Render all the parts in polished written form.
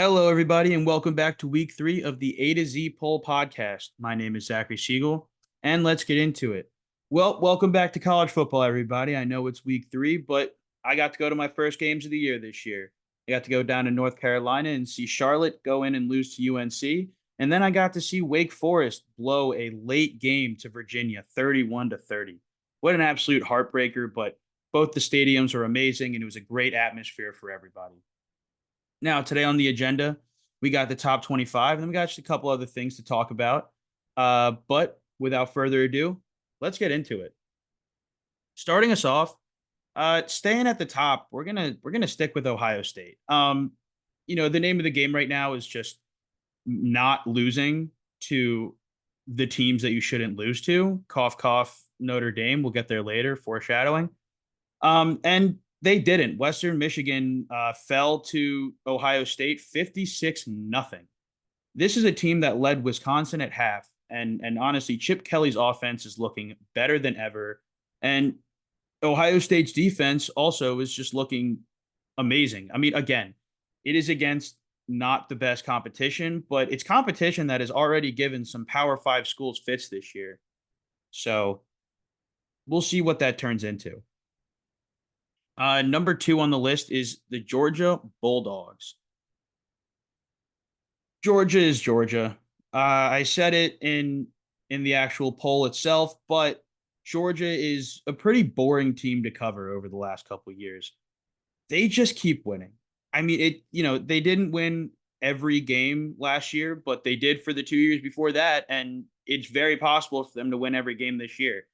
Hello, everybody, and welcome back to week 3 of the A to Z Poll podcast. My name is Zachary Siegel, and let's get into it. Well, welcome back to college football, everybody. I know it's week 3, but I got to go to my first games of the year this year. I got to go down to North Carolina and see Charlotte go in and lose to UNC. And then I got to see Wake Forest blow a late game to Virginia, 31-30. What an absolute heartbreaker, but both the stadiums are amazing, and it was a great atmosphere for everybody. Now, today on the agenda, we got the top 25, and then we got just a couple other things to talk about. But without further ado, let's get into it. Starting us off, staying at the top, we're gonna stick with Ohio State. The name of the game right now is just not losing to the teams that you shouldn't lose to. Cough, cough. Notre Dame. We'll get there later. Foreshadowing. And they didn't. Western Michigan fell to Ohio State 56 nothing. This is a team that led Wisconsin at half. And honestly, Chip Kelly's offense is looking better than ever. And Ohio State's defense also is just looking amazing. I mean, again, it is against not the best competition, but it's competition that has already given some Power Five schools fits this year. So we'll see what that turns into. Number 2 on the list is the Georgia Bulldogs. Georgia is Georgia. I said it in the actual poll itself, but Georgia is a pretty boring team to cover over the last couple of years. They just keep winning. I mean, they didn't win every game last year, but they did for the 2 years before that, and it's very possible for them to win every game this year.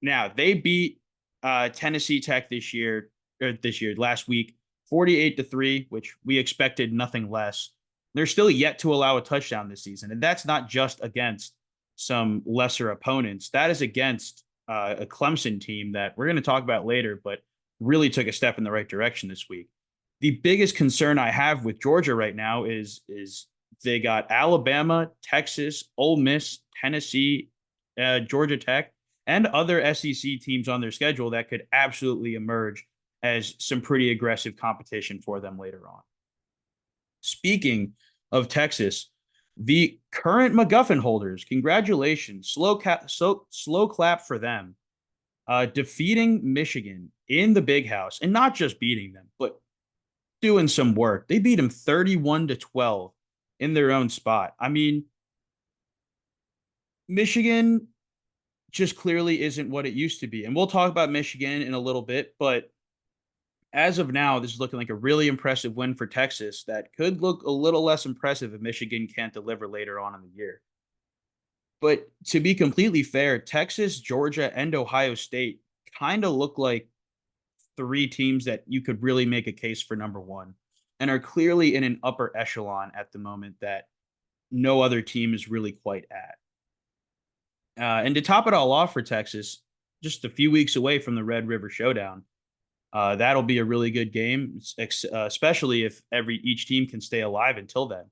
Now, they beat Tennessee Tech last week, 48-3, which we expected nothing less. They're still yet to allow a touchdown this season, and that's not just against some lesser opponents. That is against a Clemson team that we're going to talk about later, but really took a step in the right direction this week. The biggest concern I have with Georgia right now is they got Alabama, Texas, Ole Miss, Tennessee, Georgia Tech, and other SEC teams on their schedule that could absolutely emerge as some pretty aggressive competition for them later on. Speaking of Texas, the current MacGuffin holders, congratulations. Slow clap for them. Defeating Michigan in the big house, and not just beating them, but doing some work. They beat them 31-12 in their own spot. I mean, Michigan just clearly isn't what it used to be. And we'll talk about Michigan in a little bit, but as of now, this is looking like a really impressive win for Texas that could look a little less impressive if Michigan can't deliver later on in the year. But to be completely fair, Texas, Georgia, and Ohio State kind of look like 3 teams that you could really make a case for number one and are clearly in an upper echelon at the moment that no other team is really quite at. And to top it all off for Texas, just a few weeks away from the Red River Showdown, that'll be a really good game, especially if each team can stay alive until then.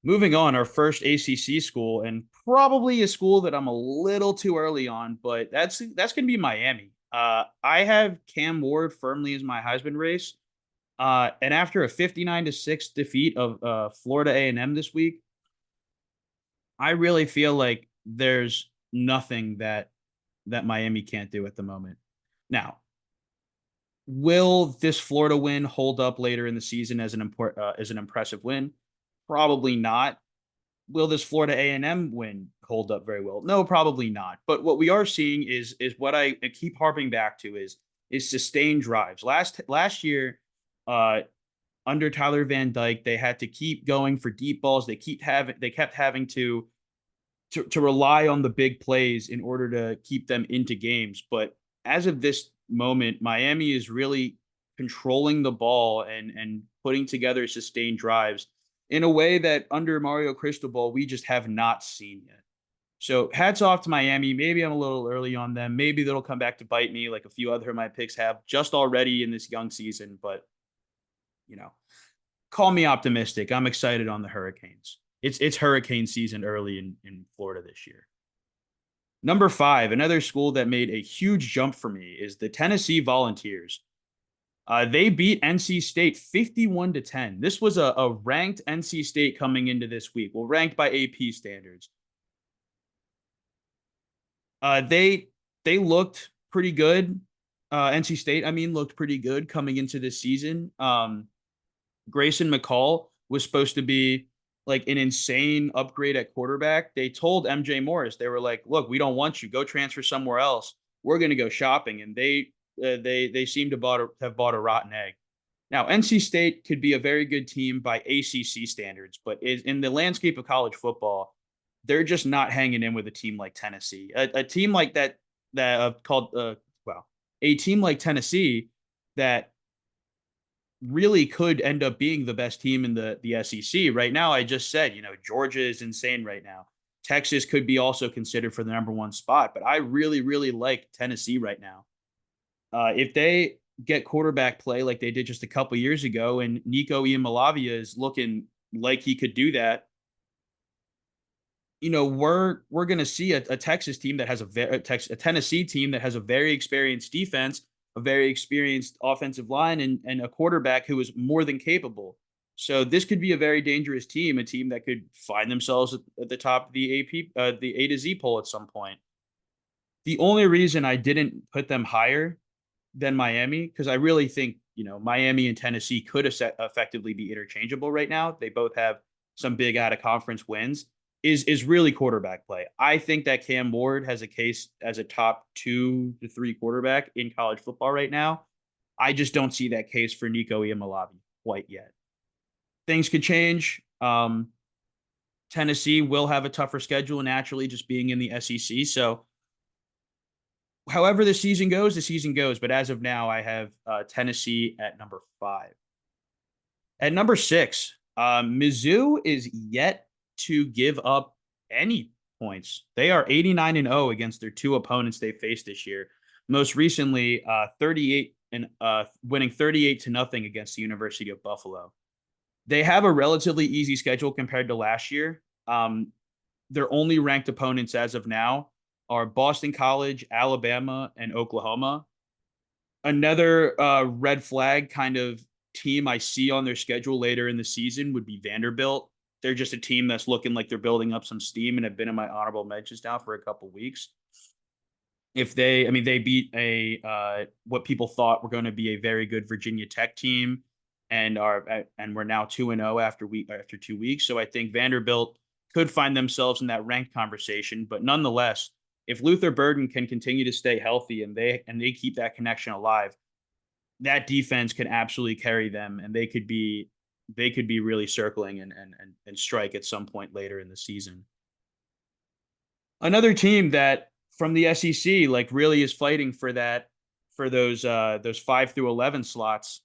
Moving on, our first ACC school, and probably a school that I'm a little too early on, but that's going to be Miami. I have Cam Ward firmly as my Heisman race, and after a 59-6 defeat of Florida A&M this week, I really feel like there's nothing that Miami can't do at the moment. Now, will this Florida win hold up later in the season as an impressive win? Probably not. Will this Florida A&M win hold up very well? No, probably not. But what we are seeing is what I keep harping back to is sustained drives. Last year, under Tyler Van Dyke, they had to keep going for deep balls. They kept having to rely on the big plays in order to keep them into games. But as of this moment, Miami is really controlling the ball and putting together sustained drives in a way that under Mario Cristobal, we just have not seen yet. So hats off to Miami. Maybe I'm a little early on them. Maybe that'll come back to bite me like a few other of my picks have just already in this young season. But, call me optimistic. I'm excited on the Hurricanes. It's hurricane season early in Florida this year. Number 5, another school that made a huge jump for me is the Tennessee Volunteers. They beat NC State 51-10. This was a ranked NC State coming into this week. Well, ranked by AP standards. They looked pretty good. NC State, I mean, looked pretty good coming into this season. Grayson McCall was supposed to be like an insane upgrade at quarterback. They told MJ Morris, they were like, "Look, we don't want you. Go transfer somewhere else. We're going to go shopping." And they seem to have bought a rotten egg. Now, NC State could be a very good team by ACC standards, but is in the landscape of college football, they're just not hanging in with a team like Tennessee. A team like that called well, a team like Tennessee that really could end up being the best team in the SEC. Right now, I just said, Georgia is insane right now. Texas could be also considered for the number one spot, but I really, really like Tennessee right now. If they get quarterback play like they did just a couple years ago, and Nico Iamaleava is looking like he could do that, we're going to see a Texas team that has a Tennessee team that has a very experienced defense, a very experienced offensive line, and a quarterback who is more than capable. So this could be a very dangerous team, a team that could find themselves at the top of the the A to Z poll at some point. The only reason I didn't put them higher than Miami, because I really think, Miami and Tennessee could effectively be interchangeable right now. They both have some big out of conference wins. Is really quarterback play. I think that Cam Ward has a case as a top 2 to 3 quarterback in college football right now. I just don't see that case for Nico Iamaleava quite yet. Things could change. Tennessee will have a tougher schedule naturally, just being in the SEC. So however the season goes, the season goes. But as of now, I have Tennessee at number 5. At number 6, Mizzou is yet to give up any points. They are 89-0 against their 2 opponents they faced this year. Most recently, 38 and winning 38-0 against the University of Buffalo. They have a relatively easy schedule compared to last year. Their only ranked opponents as of now are Boston College, Alabama, and Oklahoma. Another red flag kind of team I see on their schedule later in the season would be Vanderbilt. They're just a team that's looking like they're building up some steam and have been in my honorable mentions now for a couple weeks. They beat what people thought were going to be a very good Virginia Tech team, and we're now 2-0 after 2 weeks. So I think Vanderbilt could find themselves in that ranked conversation. But nonetheless, if Luther Burden can continue to stay healthy and they keep that connection alive, that defense can absolutely carry them, and they could be really circling and strike at some point later in the season. Another team that from the SEC like really is fighting for those 5 through 11 slots.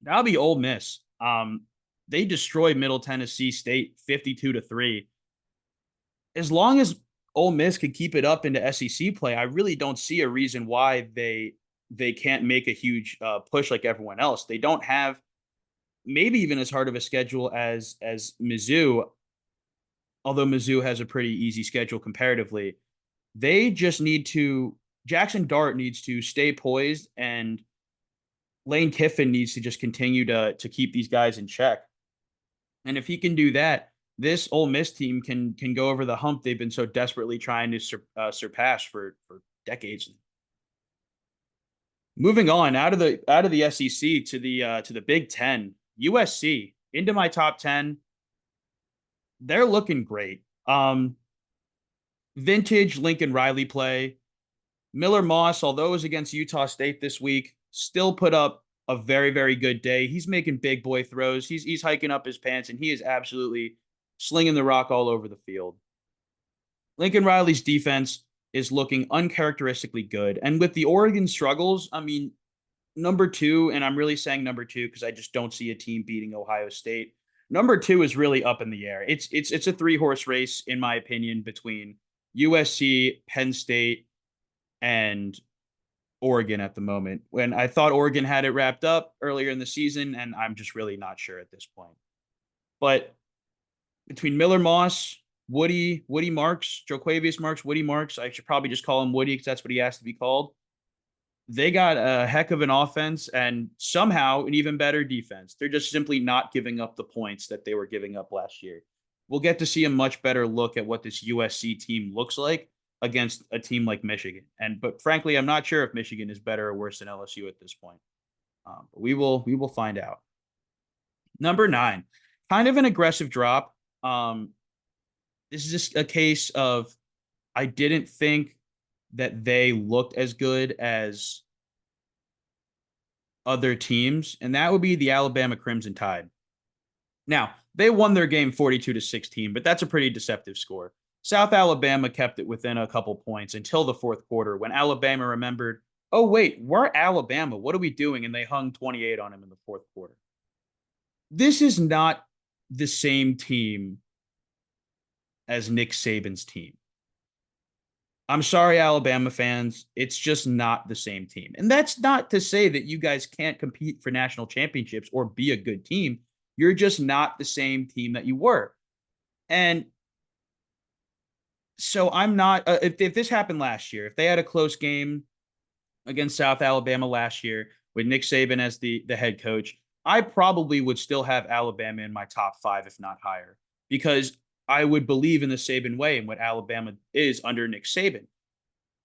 That'll be Ole Miss. They destroyed Middle Tennessee State 52-3. As long as Ole Miss could keep it up into SEC play, I really don't see a reason why they can't make a huge push like everyone else. They don't have maybe even as hard of a schedule as Mizzou, although Mizzou has a pretty easy schedule comparatively. They just need to Jackson Dart needs to stay poised, and Lane Kiffin needs to just continue to keep these guys in check. And if he can do that, this Ole Miss team can go over the hump they've been so desperately trying to surpass for decades. Moving on out of the SEC to the Big Ten, USC into my top 10. They're looking great. Vintage Lincoln Riley play. Miller Moss, although it was against Utah State this week, still put up a very, very good day. He's making big boy throws. He's hiking up his pants, and he is absolutely slinging the rock all over the field. Lincoln Riley's defense is looking uncharacteristically good. And with the Oregon struggles, I mean, number 2, and I'm really saying number 2 because I just don't see a team beating Ohio State. Number 2 is really up in the air. It's a 3-horse race, in my opinion, between USC, Penn State, and Oregon at the moment. When I thought Oregon had it wrapped up earlier in the season, and I'm just really not sure at this point. But between Miller Moss, Woody Marks, Joquavius Marks, Woody Marks, I should probably just call him Woody because that's what he has to be called. They got a heck of an offense and somehow an even better defense. They're just simply not giving up the points that they were giving up last year. We'll get to see a much better look at what this USC team looks like against a team like Michigan. But frankly, I'm not sure if Michigan is better or worse than LSU at this point. But we will find out. Number 9, kind of an aggressive drop. This is just a case of I didn't think that they looked as good as other teams, and that would be the Alabama Crimson Tide. Now, they won their game 42-16, but that's a pretty deceptive score. South Alabama kept it within a couple points until the fourth quarter when Alabama remembered, oh, wait, we're Alabama. What are we doing? And they hung 28 on him in the fourth quarter. This is not the same team as Nick Saban's team. I'm sorry, Alabama fans. It's just not the same team. And that's not to say that you guys can't compete for national championships or be a good team. You're just not the same team that you were. And so I'm not, if this happened last year, if they had a close game against South Alabama last year with Nick Saban as the head coach, I probably would still have Alabama in my top 5, if not higher, because I would believe in the Saban way and what Alabama is under Nick Saban.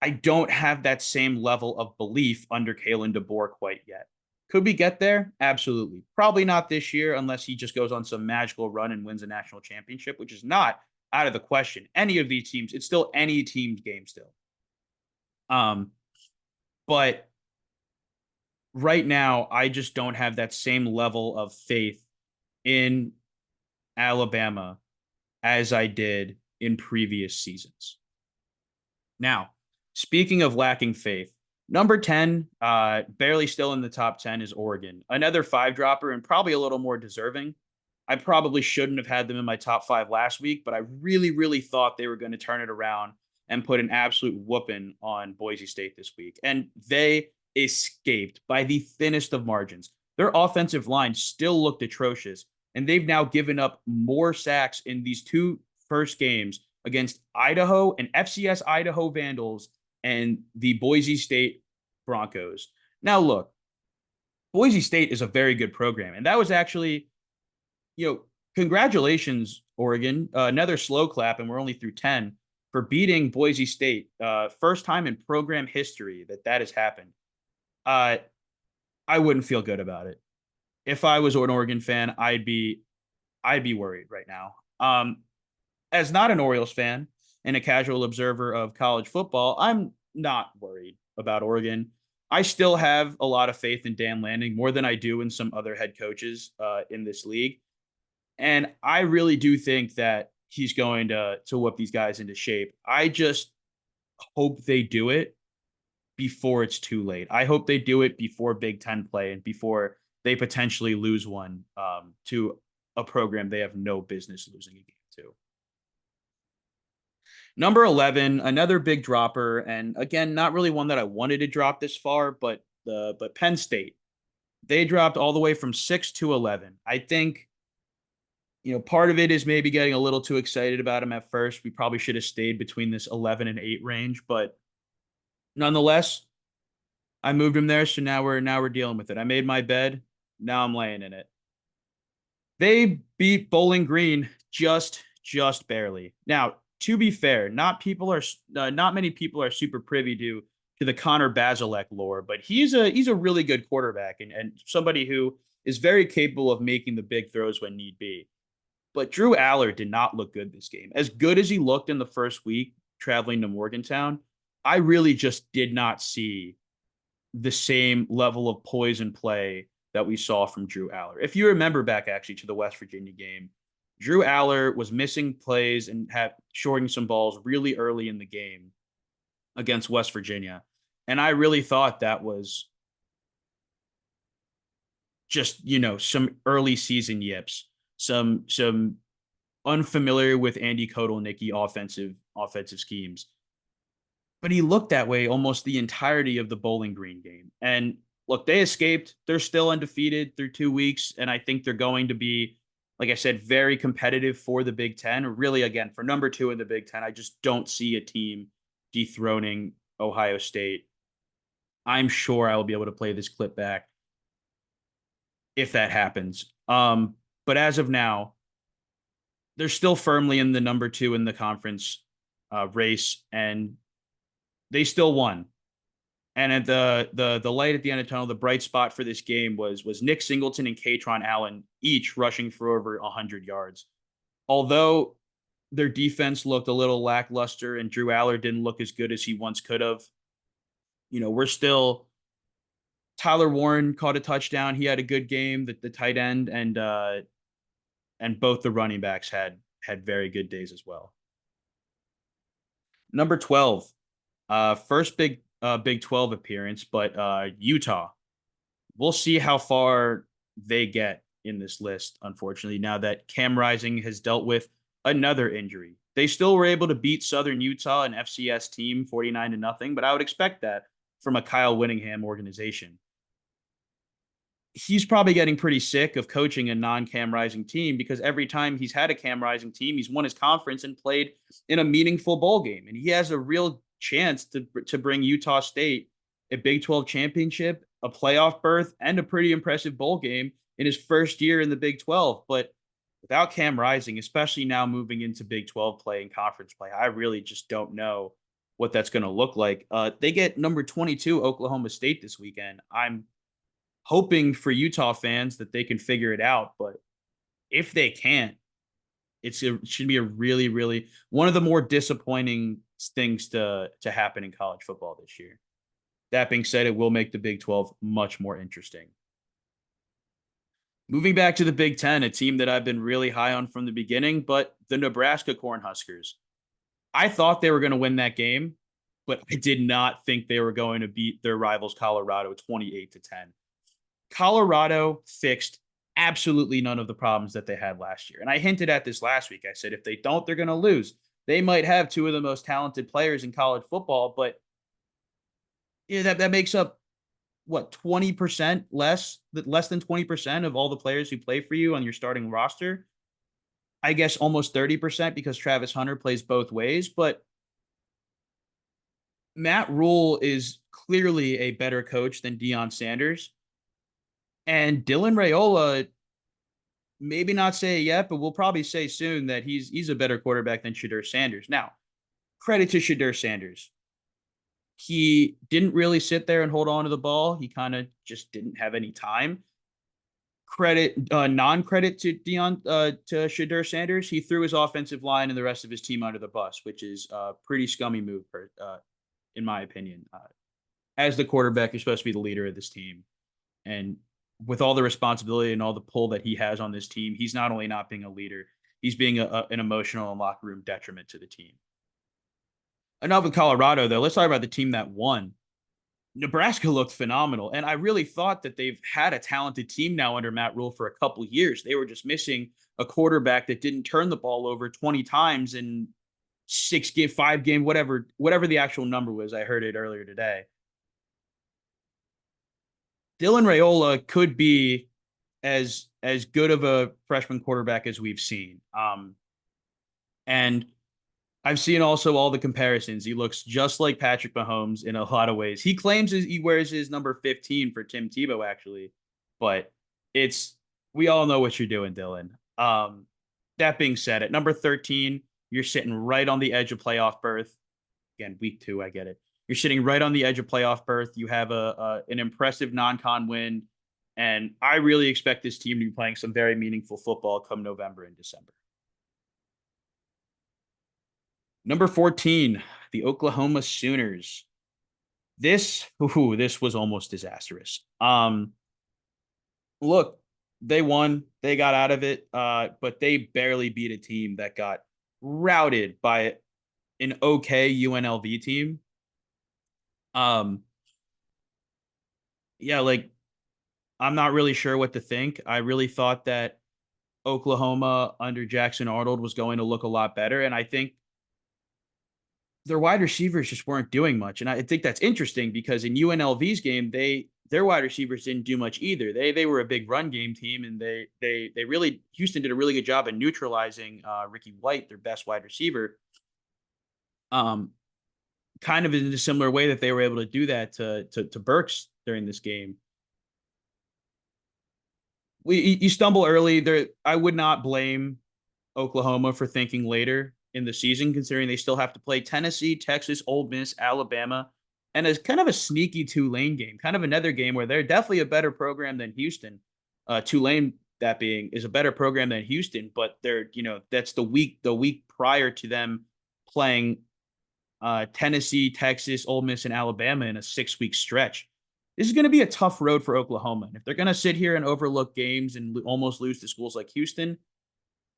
I don't have that same level of belief under Kalen DeBoer quite yet. Could we get there? Absolutely. Probably not this year unless he just goes on some magical run and wins a national championship, which is not out of the question. Any of these teams, it's still any team's game still. But right now, I just don't have that same level of faith in Alabama as I did in previous seasons. Now, speaking of lacking faith, number 10, barely still in the top 10 is Oregon. Another 5-dropper and probably a little more deserving. I probably shouldn't have had them in my top 5 last week, but I really, really thought they were going to turn it around and put an absolute whooping on Boise State this week. And they escaped by the thinnest of margins. Their offensive line still looked atrocious, and they've now given up more sacks in these 2 first games against Idaho and FCS Idaho Vandals and the Boise State Broncos. Now, look, Boise State is a very good program, and that was actually, congratulations, Oregon. Another slow clap, and we're only through 10 for beating Boise State. First time in program history that has happened. I wouldn't feel good about it. If I was an Oregon fan, I'd be worried right now. As not an Orioles fan and a casual observer of college football, I'm not worried about Oregon. I still have a lot of faith in Dan Lanning, more than I do in some other head coaches in this league. And I really do think that he's going to whip these guys into shape. I just hope they do it before it's too late. I hope they do it before Big Ten play and before they potentially lose one to a program they have no business losing a game to. Number 11, another big dropper, and again, not really one that I wanted to drop this far, but Penn State. They dropped all the way from 6 to 11. I think, part of it is maybe getting a little too excited about them at first. We probably should have stayed between this 11 and 8 range, but nonetheless, I moved them there, so now we're dealing with it. I made my bed, now I'm laying in it. They beat Bowling Green just barely. Now, to be fair, not many people are super privy to the Connor Bazelak lore, but he's a really good quarterback and somebody who is very capable of making the big throws when need be. But Drew Aller did not look good this game. As good as he looked in the first week traveling to Morgantown, I really just did not see the same level of poise and play that we saw from Drew Aller. If you remember back actually to the West Virginia game, Drew Aller was missing plays and shorting some balls really early in the game against West Virginia. And I really thought that was just, some early season yips, some unfamiliar with Andy Kotelnicki offensive schemes. But he looked that way almost the entirety of the Bowling Green game. And look, they escaped. They're still undefeated through 2 weeks. And I think they're going to be, like I said, very competitive for the Big Ten. Really, again, for number 2 in the Big Ten, I just don't see a team dethroning Ohio State I'm sure I will be able to play this clip back if that happens. But as of now, they're still firmly in the number two in the conference race, and they still won. And at the light at the end of the tunnel, the bright spot for this game was Nick Singleton and Katron Allen each rushing for over 100 yards. Although their defense looked a little lackluster and Drew Aller didn't look as good as he once could have, we're still. Tyler Warren caught a touchdown. He had a good game. The tight end and both the running backs had very good days as well. Number 12, first Big 12 appearance, but Utah. We'll see how far they get in this list, unfortunately, now that Cam Rising has dealt with another injury. They still were able to beat Southern Utah, an FCS team, 49-0, but I would expect that from a Kyle Whittingham organization. He's probably getting pretty sick of coaching a non-Cam Rising team because every time he's had a Cam Rising team, he's won his conference and played in a meaningful bowl game. And he has a real chance to bring Utah State a Big 12 championship, a playoff berth, and a pretty impressive bowl game in his first year in the Big 12. But without Cam Rising, especially now moving into Big 12 play and conference play, I really just don't know what that's going to look like. They get number 22 Oklahoma State this weekend. I'm hoping for Utah fans that they can figure it out. But if they can't, it should be a really, really one of the more disappointing things to happen in college football this year. That being said, it will make the Big 12 much more interesting. Moving back to the Big 10, a team that I've been really high on from the beginning, but the Nebraska Cornhuskers. I thought they were going to win that game, but I did not think they were going to beat their rivals Colorado 28-10. Colorado fixed absolutely none of the problems that they had last year. And I hinted at this last week. I said, if they don't, they're going to lose. They might have two of the most talented players in college football, but that makes up what, 20% less than 20% of all the players who play for you on your starting roster. I guess almost 30% because Travis Hunter plays both ways, but Matt Rule is clearly a better coach than Deion Sanders. And Dylan Raiola, maybe not say it yet, but we'll probably say soon that he's a better quarterback than Shedeur Sanders. Now, credit to Shedeur Sanders. He didn't really sit there and hold on to the ball. He kind of just didn't have any time. Non-credit to Shedeur Sanders. He threw his offensive line and the rest of his team under the bus, which is a pretty scummy move, in my opinion. As the quarterback, you're supposed to be the leader of this team. And with all the responsibility and all the pull that he has on this team, he's not only not being a leader, he's being an emotional and locker room detriment to the team. Enough with Colorado, though. Let's talk about the team that won. Nebraska looked phenomenal, and I really thought that they've had a talented team now under Matt Rule for a couple of years. They were just missing a quarterback that didn't turn the ball over 20 times in 6-game, 5-game, whatever the actual number was. I heard it earlier today. Dylan Raiola could be as good of a freshman quarterback as we've seen. And I've seen also all the comparisons. He looks just like Patrick Mahomes in a lot of ways. He claims he wears his number 15 for Tim Tebow, actually, but we all know what you're doing, Dylan. That being said, at number 13, you're sitting right on the edge of playoff berth. Again, week 2, I get it. You're sitting right on the edge of playoff berth. You have an impressive non-con win, and I really expect this team to be playing some very meaningful football come November and December. Number 14, the Oklahoma Sooners. This was almost disastrous. Look, they won. They got out of it, but they barely beat a team that got routed by an okay UNLV team. Yeah, like, I'm not really sure what to think. I really thought that Oklahoma under Jackson Arnold was going to look a lot better, and I think their wide receivers just weren't doing much. And I think that's interesting because in UNLV's game, their wide receivers didn't do much either. They were a big run game team, and Houston did a really good job in neutralizing Ricky White, their best wide receiver. kind of in a similar way that they were able to do that to Burks during this game. You stumble early there. I would not blame Oklahoma for thinking later in the season, considering they still have to play Tennessee, Texas, Ole Miss, Alabama, and it's kind of a sneaky Tulane game, kind of another game where they're definitely a better program than Houston. Tulane, that being, is a better program than Houston, but they're, that's the week prior to them playing Tennessee, Texas, Ole Miss, and Alabama in a 6-week stretch. This is going to be a tough road for Oklahoma. And if they're going to sit here and overlook games and almost lose to schools like Houston,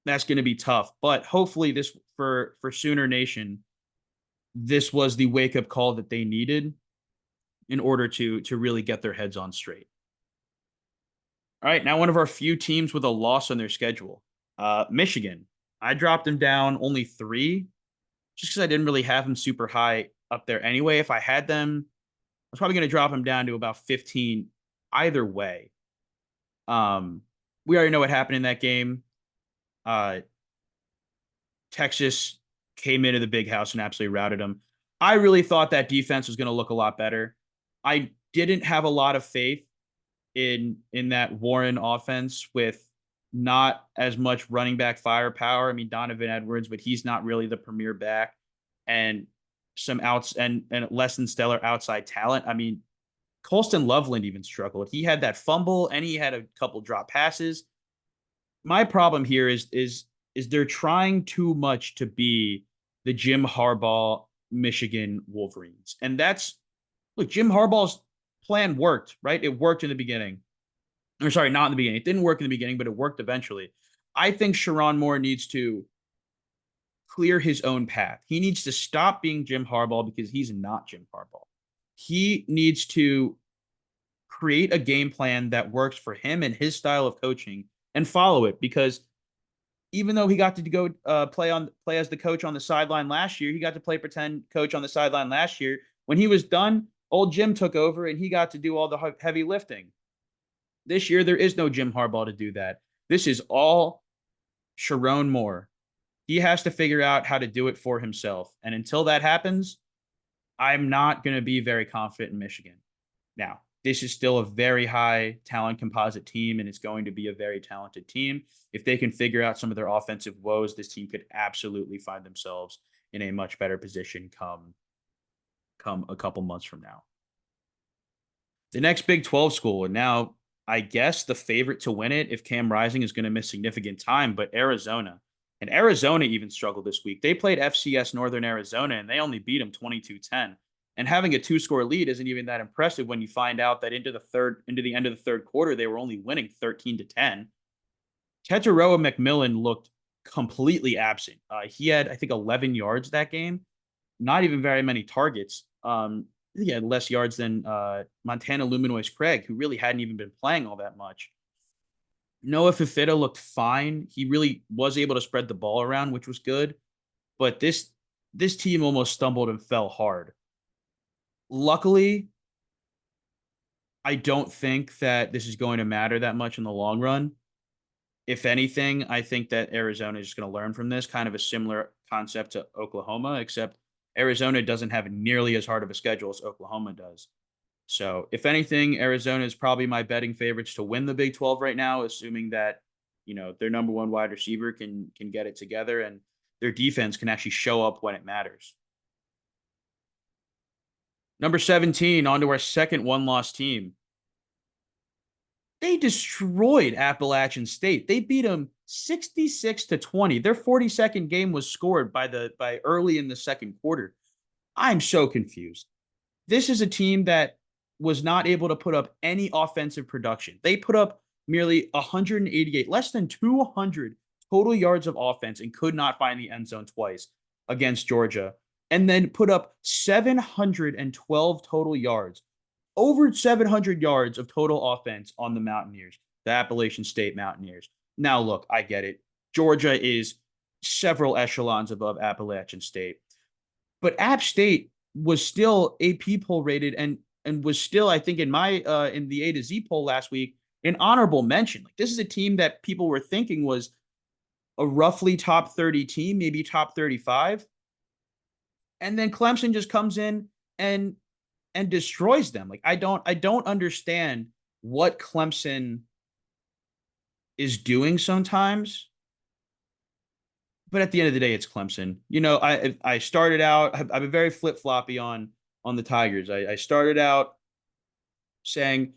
that's going to be tough. But hopefully, this for Sooner Nation, this was the wake up call that they needed in order to really get their heads on straight. All right, now one of our few teams with a loss on their schedule, Michigan. I dropped them down only 3, just because I didn't really have them super high up there anyway. If I had them, I was probably going to drop them down to about 15 either way. We already know what happened in that game. Texas came into the big house and absolutely routed them. I really thought that defense was going to look a lot better. I didn't have a lot of faith in that Warren offense with not as much running back firepower. I mean, Donovan Edwards, but he's not really the premier back, and some outs and less than stellar outside talent. I mean, Colston Loveland even struggled. He had that fumble and he had a couple drop passes. My problem here is they're trying too much to be the Jim Harbaugh Michigan Wolverines. And look, Jim Harbaugh's plan worked, right? It worked in the beginning. Or sorry, not in the beginning. It didn't work in the beginning, but it worked eventually. I think Sharon Moore needs to clear his own path. He needs to stop being Jim Harbaugh because he's not Jim Harbaugh. He needs to create a game plan that works for him and his style of coaching and follow it, because even though he got to go play as the coach on the sideline last year, he got to play pretend coach on the sideline last year. When he was done, old Jim took over and he got to do all the heavy lifting. This year, there is no Jim Harbaugh to do that. This is all Sharon Moore. He has to figure out how to do it for himself. And until that happens, I'm not going to be very confident in Michigan. Now, this is still a very high talent composite team, and it's going to be a very talented team. If they can figure out some of their offensive woes, this team could absolutely find themselves in a much better position come a couple months from now. The next Big 12 school, and now I guess the favorite to win it if Cam Rising is going to miss significant time, but Arizona. And Arizona even struggled this week. They played FCS Northern Arizona, and they only beat them 22-10. And having a 2-score lead isn't even that impressive when you find out that into the end of the third quarter, they were only winning 13-10. Tetairoa McMillan looked completely absent. He had, I think, 11 yards that game. Not even very many targets. He had less yards than Montana Luminois Craig, who really hadn't even been playing all that much. Noah Fifita looked fine. He really was able to spread the ball around, which was good. But this team almost stumbled and fell hard. Luckily, I don't think that this is going to matter that much in the long run. If anything, I think that Arizona is just going to learn from this, kind of a similar concept to Oklahoma, except Arizona doesn't have nearly as hard of a schedule as Oklahoma does. So, if anything, Arizona is probably my betting favorites to win the Big 12 right now, assuming that, their number one wide receiver can get it together and their defense can actually show up when it matters. Number 17, on to our second one-loss team. They destroyed Appalachian State. They beat them 66-20. Their 42nd game was scored by early in the second quarter. I'm so confused. This is a team that was not able to put up any offensive production. They put up merely 188, less than 200 total yards of offense, and could not find the end zone twice against Georgia, and then put up 712 total yards, over 700 yards of total offense on the Mountaineers, the Appalachian State Mountaineers. Now, look, I get it. Georgia is several echelons above Appalachian State, but App State was still AP poll rated and was still, I think, in the A to Z poll last week, an honorable mention. Like, this is a team that people were thinking was a roughly top 30 team, maybe top 35. and then Clemson just comes in and destroys them. Like I don't understand what Clemson is doing sometimes, but at the end of the day, it's Clemson. I started out. I've been very flip floppy on the Tigers. I started out saying,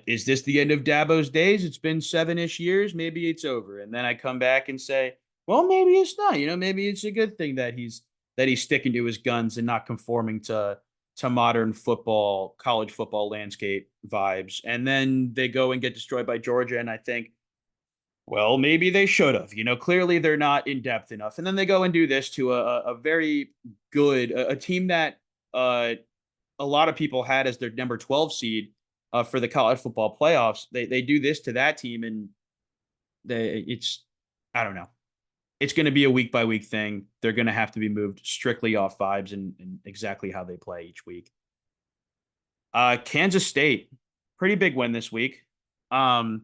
"Is this the end of Dabo's days? It's been 7-ish years. Maybe it's over." And then I come back and say, "Well, maybe it's not. Maybe it's a good thing that he's sticking to his guns and not conforming to modern football, college football landscape vibes." And then they go and get destroyed by Georgia, and I think, well, maybe they should have. Clearly they're not in depth enough. And then they go and do this to a very good a team that uh, a lot of people had as their number 12 seed for the college football playoffs. They do this to that team, and it's I don't know. It's going to be a week by week thing. They're going to have to be moved strictly off vibes and exactly how they play each week. Kansas State, pretty big win this week. Um,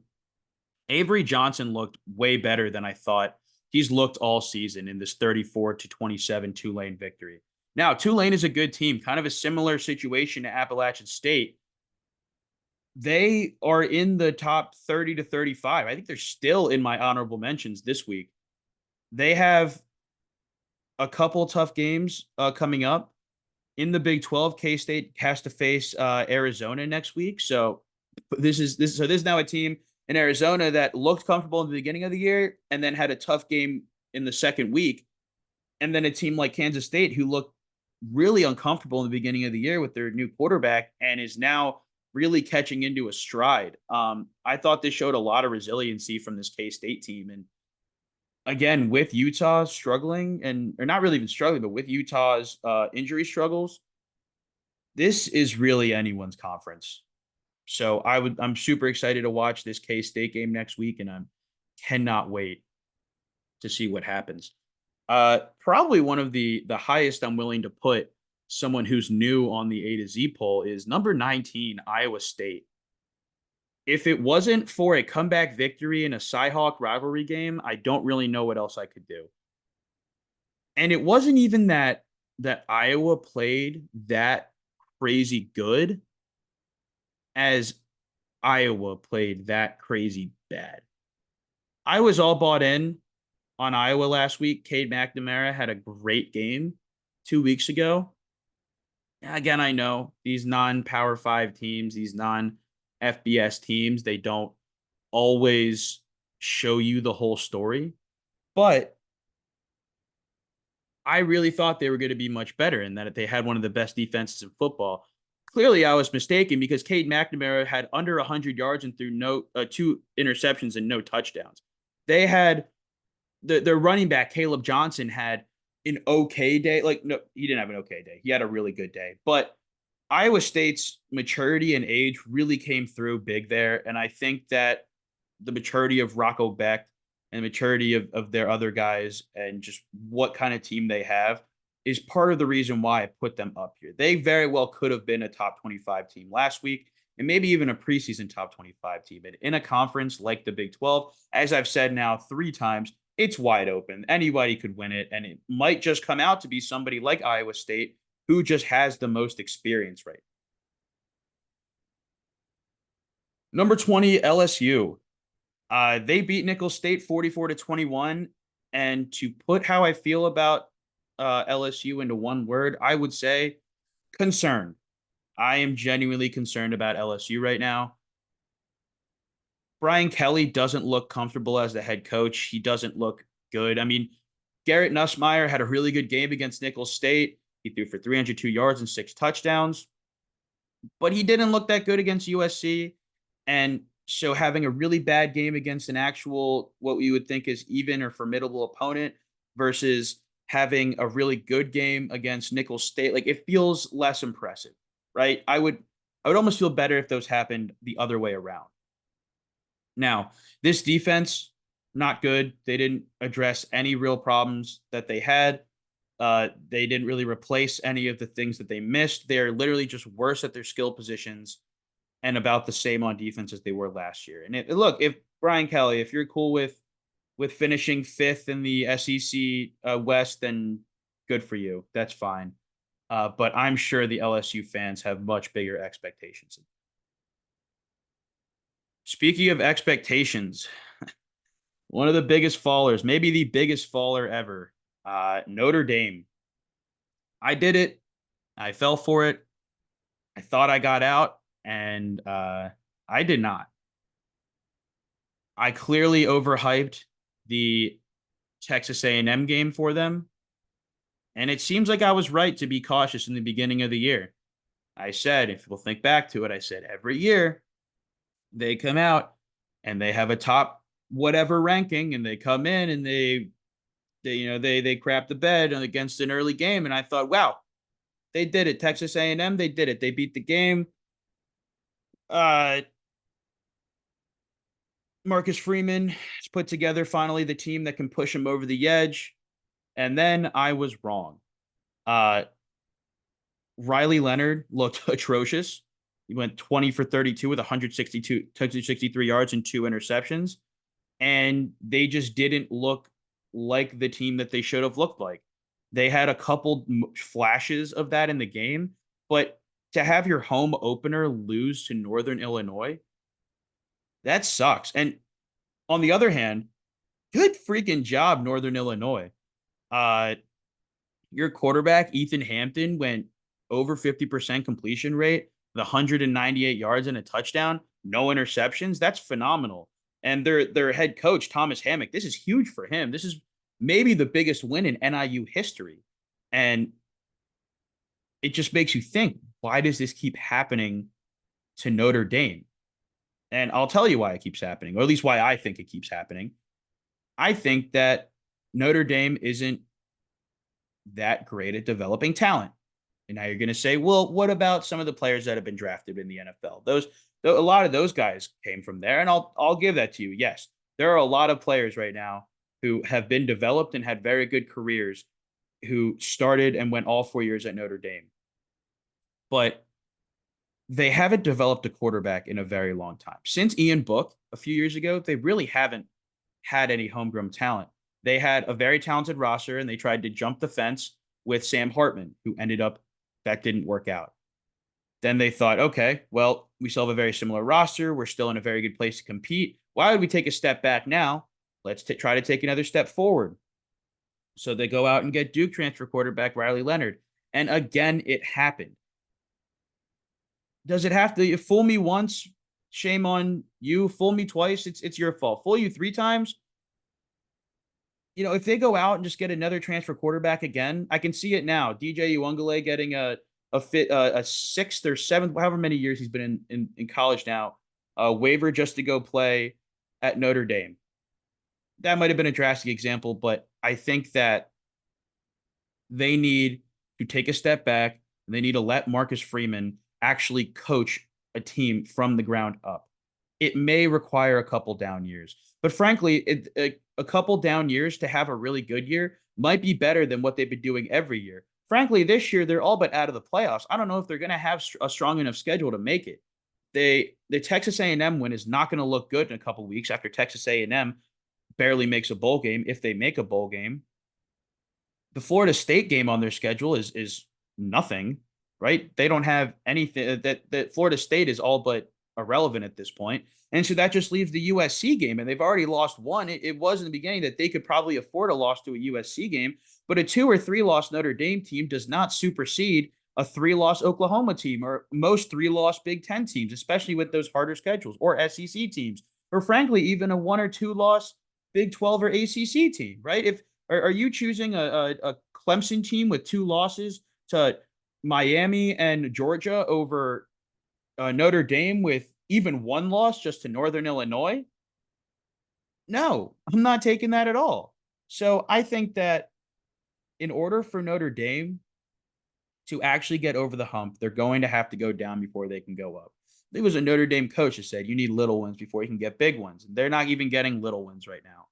Avery Johnson looked way better than I thought he's looked all season in this 34-27 Tulane victory. Now, Tulane is a good team, kind of a similar situation to Appalachian State. They are in the top 30 to 35. I think they're still in my honorable mentions this week. They have a couple tough games coming up. In the Big 12, K-State has to face Arizona next week. So this is now a team in Arizona that looked comfortable in the beginning of the year and then had a tough game in the second week. And then a team like Kansas State who looked really uncomfortable in the beginning of the year with their new quarterback and is now really catching into a stride. I thought this showed a lot of resiliency from this K-State team. And again, with Utah struggling or not really even struggling, but with Utah's injury struggles, this is really anyone's conference. So I'm super excited to watch this K-State game next week, and I cannot wait to see what happens. Probably one of the highest I'm willing to put someone who's new on the A to Z poll is number 19, Iowa State. If it wasn't for a comeback victory in a Cyhawk rivalry game, I don't really know what else I could do. And it wasn't even that Iowa played that crazy good as Iowa played that crazy bad. I was all bought in on Iowa last week. Cade McNamara had a great game 2 weeks ago. Again, I know these non-Power 5 teams, these non-FBS teams, they don't always show you the whole story. But I really thought they were going to be much better and that they had one of the best defenses in football. Clearly, I was mistaken because Cade McNamara had under 100 yards and threw two interceptions and no touchdowns. They had their running back, Caleb Johnson, had an okay day. Like, no, he didn't have an okay day. He had a really good day. But Iowa State's maturity and age really came through big there. And I think that the maturity of Rocco Beck and the maturity of their other guys and just what kind of team they have is part of the reason why I put them up here. They very well could have been a top 25 team last week and maybe even a preseason top 25 team. And in a conference like the Big 12, as I've said now 3 times, it's wide open. Anybody could win it. And it might just come out to be somebody like Iowa State who just has the most experience right. Number 20, LSU. They beat Nicholls State 44-21. And to put how I feel about LSU into one word, I would say concerned. I am genuinely concerned about LSU right now. Brian Kelly doesn't look comfortable as the head coach. He doesn't look good. I mean, Garrett Nussmeier had a really good game against Nicholls State. He threw for 302 yards and 6 touchdowns, but he didn't look that good against USC. And so having a really bad game against an actual, what we would think is even or formidable opponent versus having a really good game against Nicholls State, like it feels less impressive, right? I would almost feel better if those happened the other way around. Now, this defense, not good. They didn't address any real problems that they had. They didn't really replace any of the things that they missed. They're literally just worse at their skill positions and about the same on defense as they were last year. And look, if Brian Kelly, if you're cool with finishing 5th in the SEC West, then good for you. That's fine. But I'm sure the LSU fans have much bigger expectations. Speaking of expectations, one of the biggest fallers, maybe the biggest faller ever, Notre Dame. I did it. I fell for it. I thought I got out, and I did not. I clearly overhyped the Texas A&M game for them, and it seems like I was right to be cautious in the beginning of the year. I said, if we'll think back to it, I said every year they come out and they have a top whatever ranking, and they come in and they crap the bed against an early game, and I thought, wow, they did it. Texas A&M, they did it. They beat the game. Uh, Marcus Freeman has put together finally the team that can push him over the edge. And then I was wrong. Uh, Riley Leonard looked atrocious. He went 20 for 32 with 163 yards and 2 interceptions. And they just didn't look like the team that they should have looked like. They had a couple flashes of that in the game, but to have your home opener lose to Northern Illinois, that sucks. And on the other hand, good freaking job, Northern Illinois. Uh, your quarterback, Ethan Hampton, went over 50% completion rate, the 198 yards and a touchdown, no interceptions. That's phenomenal. And their head coach, Thomas Hammock, this is huge for him. This is maybe the biggest win in NIU history. And it just makes you think, why does this keep happening to Notre Dame? And I'll tell you why it keeps happening, or at least why I think it keeps happening. I think that Notre Dame isn't that great at developing talent. And now you're going to say, well, what about some of the players that have been drafted in the NFL? A lot of those guys came from there, and I'll give that to you. Yes, there are a lot of players right now who have been developed and had very good careers who started and went all 4 years at Notre Dame. But they haven't developed a quarterback in a very long time. Since Ian Book a few years ago, they really haven't had any homegrown talent. They had a very talented roster, and they tried to jump the fence with Sam Hartman, who ended up that didn't work out. Then they thought, okay, well, we still have a very similar roster. We're still in a very good place to compete. Why would we take a step back now? Let's try to take another step forward. So they go out and get Duke transfer quarterback Riley Leonard. And again, it happened. Does it have to fool me once? Shame on you. Fool me twice. It's your fault. Fool you 3 times. If they go out and just get another transfer quarterback again, I can see it now. DJ Uungale getting a sixth or seventh, however many years he's been in college now, waiver just to go play at Notre Dame. That might have been a drastic example, but I think that they need to take a step back and they need to let Marcus Freeman actually coach a team from the ground up. It may require a couple down years, but frankly, a couple down years to have a really good year might be better than what they've been doing every year. Frankly, this year they're all but out of the playoffs. I don't know if they're going to have a strong enough schedule to make it. The Texas A&M win is not going to look good in a couple weeks after Texas A&M barely makes a bowl game, if they make a bowl game. The Florida State game on their schedule is nothing, right? They don't have anything. That Florida State is all but irrelevant at this point. And so that just leaves the USC game, and they've already lost one. It was in the beginning that they could probably afford a loss to a USC game, but a 2 or 3 loss Notre Dame team does not supersede a 3-loss Oklahoma team or most 3-loss Big Ten teams, especially with those harder schedules, or SEC teams, or frankly, even a 1 or 2-loss Big 12 or ACC team, right? If are you choosing a Clemson team with 2 losses to Miami and Georgia over Notre Dame with even 1 loss just to Northern Illinois? No, I'm not taking that at all. So I think that in order for Notre Dame to actually get over the hump, they're going to have to go down before they can go up. There was a Notre Dame coach that said you need little wins before you can get big ones. And they're not even getting little wins right now.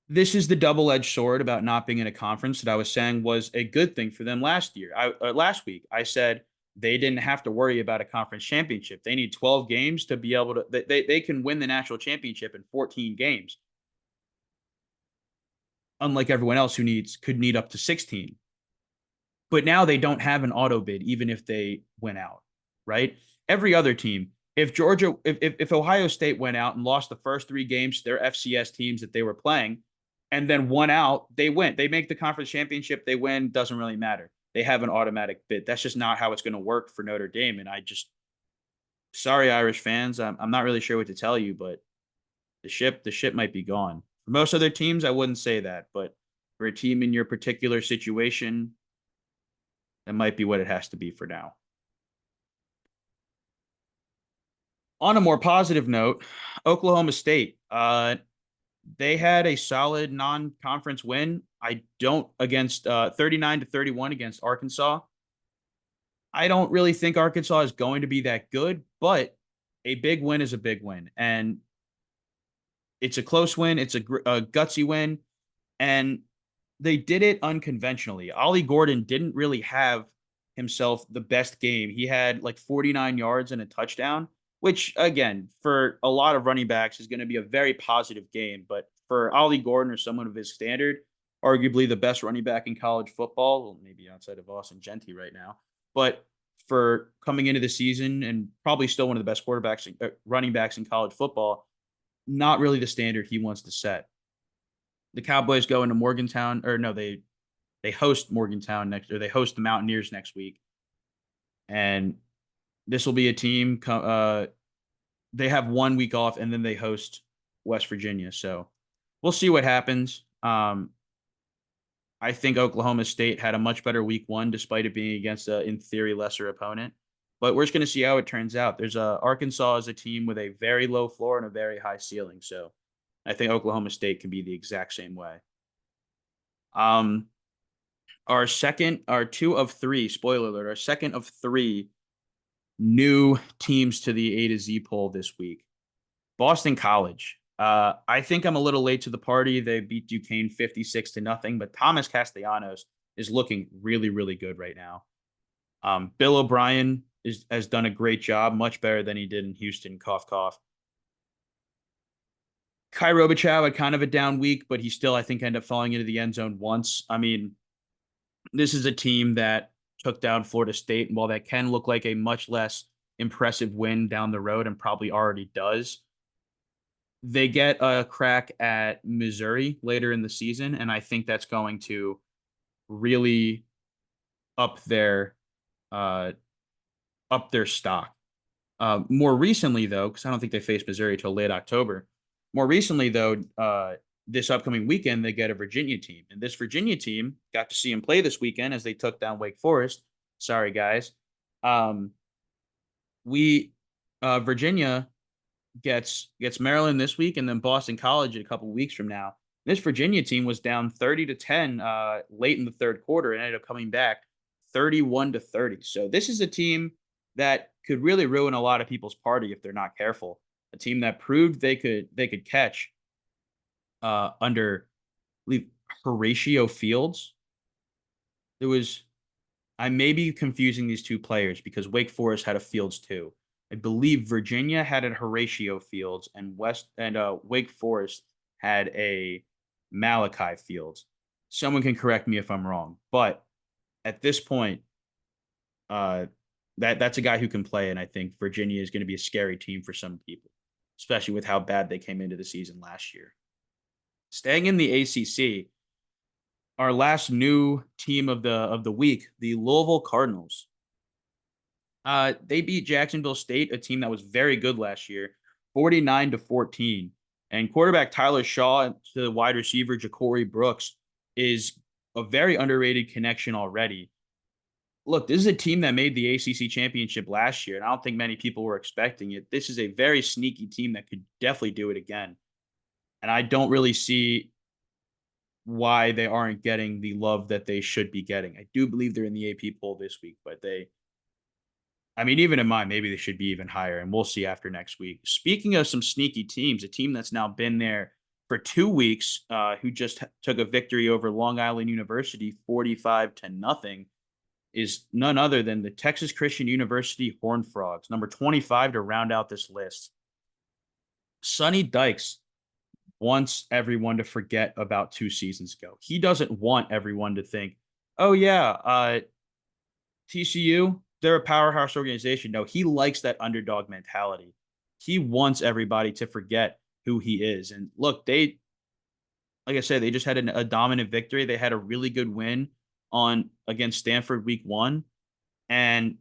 This is the double-edged sword about not being in a conference that I was saying was a good thing for them last week. I said they didn't have to worry about a conference championship. They need 12 games to be able to they can win the national championship in 14 games. Unlike everyone else who could need up to 16. But now they don't have an auto bid, even if they went out, right? Every other team, if Ohio State went out and lost the first 3 games to their FCS teams that they were playing, and then won out, they win. They make the conference championship, they win, doesn't really matter. They have an automatic bid. That's just not how it's going to work for Notre Dame. And sorry, Irish fans, I'm not really sure what to tell you, but the ship might be gone. For most other teams, I wouldn't say that, but for a team in your particular situation, that might be what it has to be for now. On a more positive note, Oklahoma State. They had a solid non-conference win. I don't against 39-31 against Arkansas. I don't really think Arkansas is going to be that good, but a big win is a big win, and it's a close win. It's a gutsy win, and they did it unconventionally. Ollie Gordon didn't really have himself the best game. He had like 49 yards and a touchdown, which again, for a lot of running backs is going to be a very positive game. But for Ollie Gordon or someone of his standard, arguably the best running back in college football, well, maybe outside of Austin Genty right now, but for coming into the season and probably still one of the best running backs in college football, not really the standard he wants to set. The Cowboys go into Morgantown, or no, they host Morgantown next, or they host the Mountaineers next week, and this will be a team. They have 1 week off, and then they host West Virginia. So we'll see what happens. I think Oklahoma State had a much better week 1, despite it being against a, in theory, lesser opponent. But we're just going to see how it turns out. Arkansas is a team with a very low floor and a very high ceiling. So I think Oklahoma State can be the exact same way. Our 2 of 3, spoiler alert, our 2nd of 3 new teams to the A to Z poll this week. Boston College. I think I'm a little late to the party. They beat Duquesne 56-0, but Thomas Castellanos is looking really, really good right now. Bill O'Brien has done a great job, much better than he did in Houston, cough, cough. Kai Robichaux had kind of a down week, but he still, I think, ended up falling into the end zone once. I mean, this is a team that took down Florida State, and while that can look like a much less impressive win down the road and probably already does, they get a crack at Missouri later in the season, and I think that's going to really up their stock. More recently, though, because I don't think they faced Missouri till late October. More recently, though, this upcoming weekend, they get a Virginia team. And this Virginia team got to see him play this weekend as they took down Wake Forest. Sorry, guys. Virginia gets Maryland this week and then Boston College a couple weeks from now. This Virginia team was down 30-10 late in the third quarter and ended up coming back 31-30. So this is a team that could really ruin a lot of people's party if they're not careful. A team that proved they could catch under, I believe, Horatio Fields. I may be confusing these two players because Wake Forest had a Fields too. I believe Virginia had a Horatio Fields and Wake Forest had a Malachi Fields. Someone can correct me if I'm wrong, but at this point, that's a guy who can play, and I think Virginia is going to be a scary team for some people, especially with how bad they came into the season last year. Staying in the ACC, our last new team of the week, the Louisville Cardinals. They beat Jacksonville State, a team that was very good last year, 49-14. And quarterback Tyler Shaw to the wide receiver Ja'Cory Brooks is a very underrated connection already. Look, this is a team that made the ACC championship last year, and I don't think many people were expecting it. This is a very sneaky team that could definitely do it again. And I don't really see why they aren't getting the love that they should be getting. I do believe they're in the AP poll this week, but even in mine, maybe they should be even higher, and we'll see after next week. Speaking of some sneaky teams, a team that's now been there for 2 weeks, who just took a victory over Long Island University 45-0, is none other than the Texas Christian University Horned Frogs, number 25 to round out this list. Sonny Dykes wants everyone to forget about 2 seasons ago. He doesn't want everyone to think, oh yeah, TCU, they're a powerhouse organization. No, he likes that underdog mentality. He wants everybody to forget who he is. And look, like I said, they just had a dominant victory. They had a really good win on against Stanford week 1. And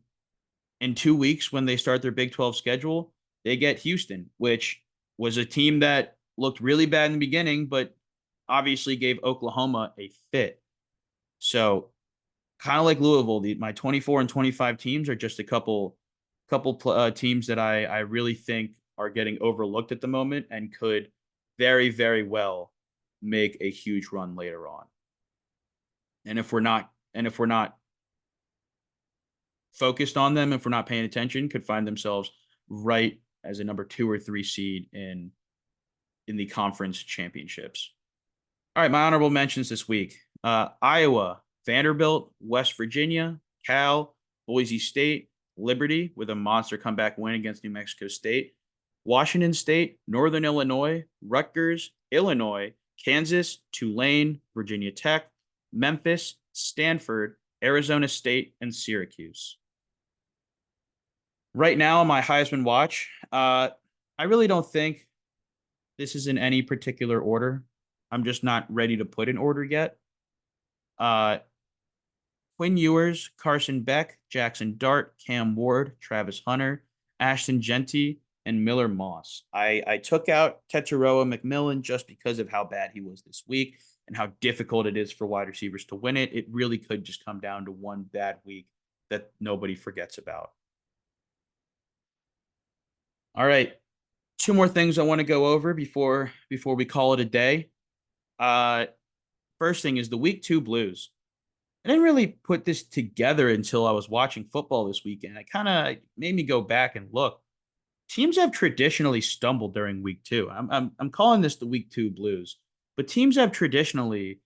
in 2 weeks, when they start their Big 12 schedule, they get Houston, which was a team that looked really bad in the beginning, but obviously gave Oklahoma a fit. So kind of like Louisville, my 24 and 25 teams are just a couple teams that I really think are getting overlooked at the moment and could very, very well make a huge run later on. And if we're not focused on them, if we're not paying attention, could find themselves right as a number 2 or 3 seed in the conference championships. All right, my honorable mentions this week: Iowa, Vanderbilt, West Virginia, Cal, Boise State, Liberty with a monster comeback win against New Mexico State, Washington State, Northern Illinois, Rutgers, Illinois, Kansas, Tulane, Virginia Tech, Memphis, Stanford, Arizona State, and Syracuse. Right now on my Heisman watch, I really don't think this is in any particular order. I'm just not ready to put an order yet. Uh, Quinn Ewers, Carson Beck, Jackson Dart, Cam Ward, Travis Hunter, Ashton Genty, and Miller Moss. I took out Tetairoa McMillan just because of how bad he was this week and how difficult it is for wide receivers to win it. It really could just come down to one bad week that nobody forgets about. All right, two more things I want to go over before we call it a day. Uh, First thing is the week 2 Blues. I didn't really put this together until I was watching football this weekend. It kind of made me go back and look. Teams have traditionally stumbled during week 2. I'm calling this the week 2 Blues, but teams have traditionally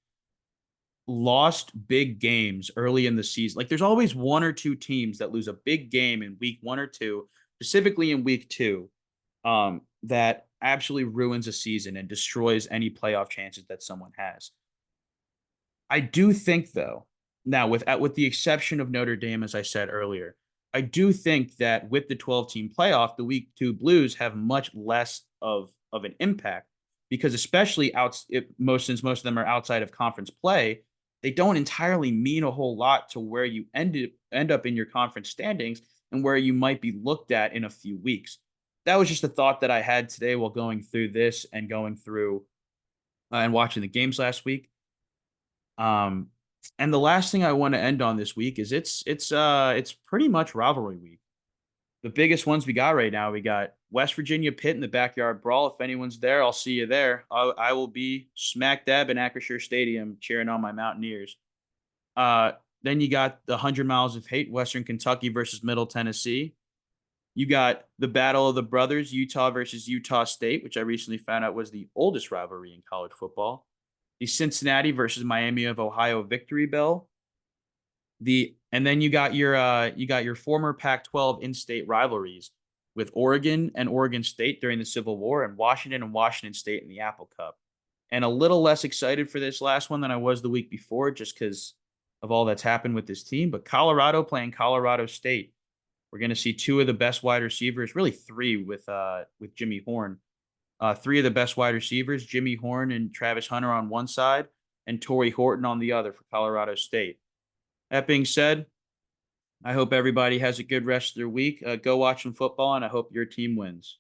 lost big games early in the season. Like there's always one or two teams that lose a big game in week 1 or 2, specifically in week 2, that absolutely ruins a season and destroys any playoff chances that someone has. I do think, though, now with the exception of Notre Dame, as I said earlier, I do think that with the 12-team playoff, the Week 2 Blues have much less of an impact because, especially since most of them are outside of conference play, they don't entirely mean a whole lot to where you end up in your conference standings and where you might be looked at in a few weeks. That was just a thought that I had today while going through this and going through and watching the games last week. Um, and the last thing I want to end on this week is it's pretty much rivalry week. The biggest ones we got right now, we got West Virginia Pitt in the backyard brawl. If anyone's there, I'll see you there. I will be smack dab in Acrisure Stadium cheering on my Mountaineers. Uh, then you got the 100 Miles of Hate, Western Kentucky versus Middle Tennessee. You got the Battle of the Brothers, Utah versus Utah State, which I recently found out was the oldest rivalry in college football. The Cincinnati versus Miami of Ohio Victory Bell. And then you got your former Pac-12 in-state rivalries with Oregon and Oregon State during the Civil War and Washington State in the Apple Cup. And a little less excited for this last one than I was the week before just because of all that's happened with this team. But Colorado playing Colorado State. We're going to see two of the best wide receivers, really three with Jimmy Horn. Three of the best wide receivers, Jimmy Horn and Travis Hunter on one side, and Torrey Horton on the other for Colorado State. That being said, I hope everybody has a good rest of their week. Go watch some football, and I hope your team wins.